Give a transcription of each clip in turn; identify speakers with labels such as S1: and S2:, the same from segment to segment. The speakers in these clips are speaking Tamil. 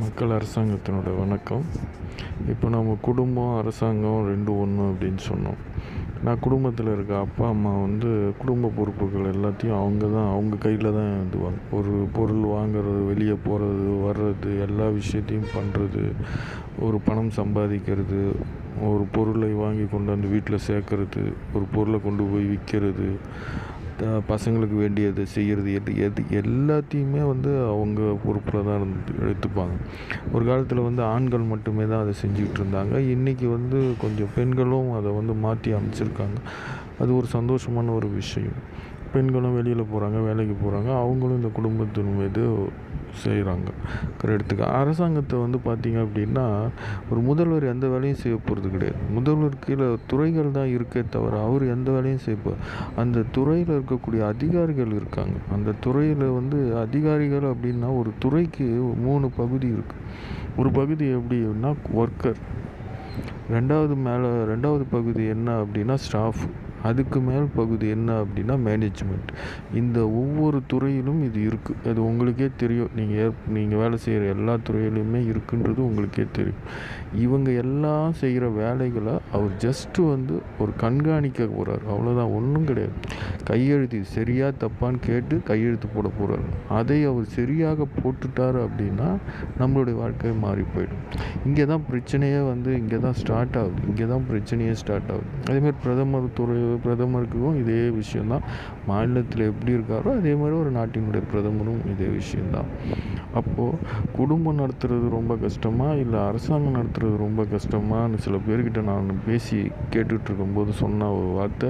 S1: மக்கள் அரசாங்கத்தினோட வணக்கம். இப்போ நம்ம குடும்பம் அரசாங்கம் ரெண்டும் ஒன்று அப்படின்னு சொன்னோம். நான் குடும்பத்தில் இருக்க அப்பா அம்மா குடும்ப பொறுப்புகள் எல்லாத்தையும் அவங்க கையில் தான் இதுவாங்க. ஒரு பொருள் வாங்குறது, வெளியே போகிறது, வர்றது, எல்லா விஷயத்தையும் பண்ணுறது, ஒரு பணம் சம்பாதிக்கிறது, ஒரு பொருளை வாங்கி கொண்டாந்து வீட்டில் சேர்க்கறது, ஒரு பொருளை கொண்டு போய் விற்கிறது, பசங்களுக்கு வேண்டியது செய்கிறது, எது எல்லாத்தையுமே அவங்க பொறுப்பில் தான் எடுத்துப்பாங்க. ஒரு காலத்தில் ஆண்கள் மட்டுமே தான் அதை செஞ்சுக்கிட்டு இருந்தாங்க. இன்றைக்கி கொஞ்சம் பெண்களும் அதை மாற்றி அமைச்சிருக்காங்க. அது ஒரு சந்தோஷமான ஒரு விஷயம். பெண்களும் வெளியில் போகிறாங்க, வேலைக்கு போகிறாங்க, அவங்களும் இந்த குடும்பத்தின் மீது செய்கிறாங்க. எடுத்துக்க அரசாங்கத்தை பார்த்திங்க அப்படின்னா, ஒரு முதல்வர் எந்த வேலையும் செய்ய போகிறது கிடையாது. முதல்வர் கீழே துறைகள் தான் இருக்கே தவிர அவர் எந்த வேலையும் செய்யப்போம். அந்த துறையில் இருக்கக்கூடிய அதிகாரிகள் இருக்காங்க. அந்த துறையில் அதிகாரிகள் அப்படின்னா ஒரு துறைக்கு 3 பகுதி இருக்குது. ஒரு பகுதி எப்படின்னா ஒர்க்கர், ரெண்டாவது பகுதி என்ன அப்படின்னா ஸ்டாஃப், அதுக்கு மேல் பகுதி என்ன அப்படின்னா மேனேஜ்மெண்ட். இந்த ஒவ்வொரு துறையிலும் இது இருக்குது. அது உங்களுக்கே தெரியும். நீங்கள் வேலை செய்கிற எல்லா துறையிலுமே இருக்குன்றது உங்களுக்கே தெரியும். இவங்க எல்லாம் செய்கிற வேலைகளை அவர் ஜஸ்ட்டு ஒரு கண்காணிக்க போகிறார், அவ்வளோதான். ஒன்றும் கிடையாது. கையெழுத்து சரியாக தப்பான்னு கேட்டு கையெழுத்து போட போகிறார். அதை அவர் சரியாக போட்டுட்டார் அப்படின்னா நம்மளுடைய வாழ்க்கை மாறி போயிடும். இங்கே தான் பிரச்சனையே இங்கே தான் ஸ்டார்ட் ஆகுது. அதேமாதிரி பிரதமருக்கும் இதே விஷயந்தான். மாநிலத்தில் எப்படி இருக்காரோ அதே மாதிரி ஒரு நாட்டினுடைய பிரதமரும் இதே விஷயந்தான். அப்போது குடும்பம் நடத்துறது ரொம்ப கஷ்டமா இல்லை அரசாங்கம் நடத்துறது ரொம்ப கஷ்டமான்னு சில பேர்கிட்ட நான் பேசி கேட்டுட்ருக்கும்போது சொன்ன ஒரு வார்த்தை,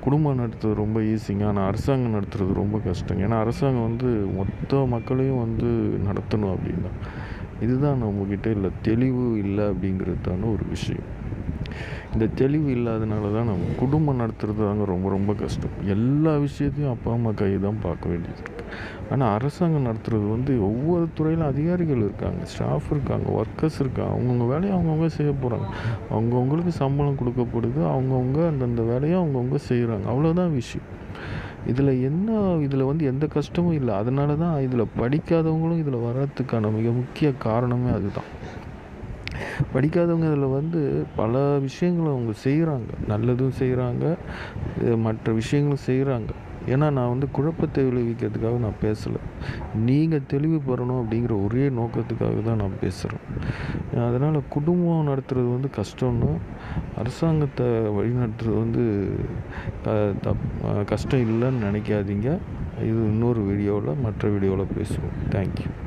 S1: குடும்பம் நடத்துறது ரொம்ப ஈஸிங்க, ஆனால் அரசாங்கம் நடத்துறது ரொம்ப கஷ்டங்க. ஏன்னா அரசாங்கம் மொத்த மக்களையும் நடத்தணும் அப்படின்னா. இதுதான் நம்மக்கிட்ட இல்லை, தெளிவு இல்லை அப்படிங்கிறது தான ஒரு விஷயம். இந்த தெளிவு இல்லாதனால தான் நம்ம குடும்பம் நடத்துறது தாங்க ரொம்ப ரொம்ப கஷ்டம். எல்லா விஷயத்தையும் அப்பா அம்மா கை தான் பார்க்க வேண்டியது இருக்குது. ஆனால் அரசாங்கம் நடத்துறது ஒவ்வொரு துறையிலும் அதிகாரிகள் இருக்காங்க, ஸ்டாஃப் இருக்காங்க, ஒர்க்கர்ஸ் இருக்காங்க. அவங்கவுங்க வேலையை அவங்கவுங்க செய்ய போகிறாங்க. அவங்கவுங்களுக்கு சம்பளம் கொடுக்கப்படுது, அவங்கவுங்க அந்தந்த வேலையை அவங்கவுங்க செய்கிறாங்க. அவ்வளோதான் விஷயம். இதில் எந்த கஷ்டமும் இல்லை. அதனால தான் இதில் படிக்காதவங்களும் இதில் வர்றதுக்கான மிக முக்கிய காரணமே அதுதான். படிக்காதவங்க இதில் பல விஷயங்களை அவங்க செய்கிறாங்க, நல்லதும் செய்கிறாங்க, மற்ற விஷயங்களும் செய்கிறாங்க. ஏன்னா நான் குழப்பத்தை விளைவிக்கிறதுக்காக நான் பேசலை. நீங்கள் தெளிவு பெறணும் அப்படிங்கிற ஒரே நோக்கத்துக்காக தான் நான் பேசுகிறேன். அதனால் குடும்பம் நடத்துறது கஷ்டம்னு, அரசாங்கத்தை வழிநடத்துறது கஷ்டம் இல்லைன்னு நினைக்காதீங்க. இது இன்னொரு மற்ற வீடியோவில் பேசுவோம். தேங்க்யூ.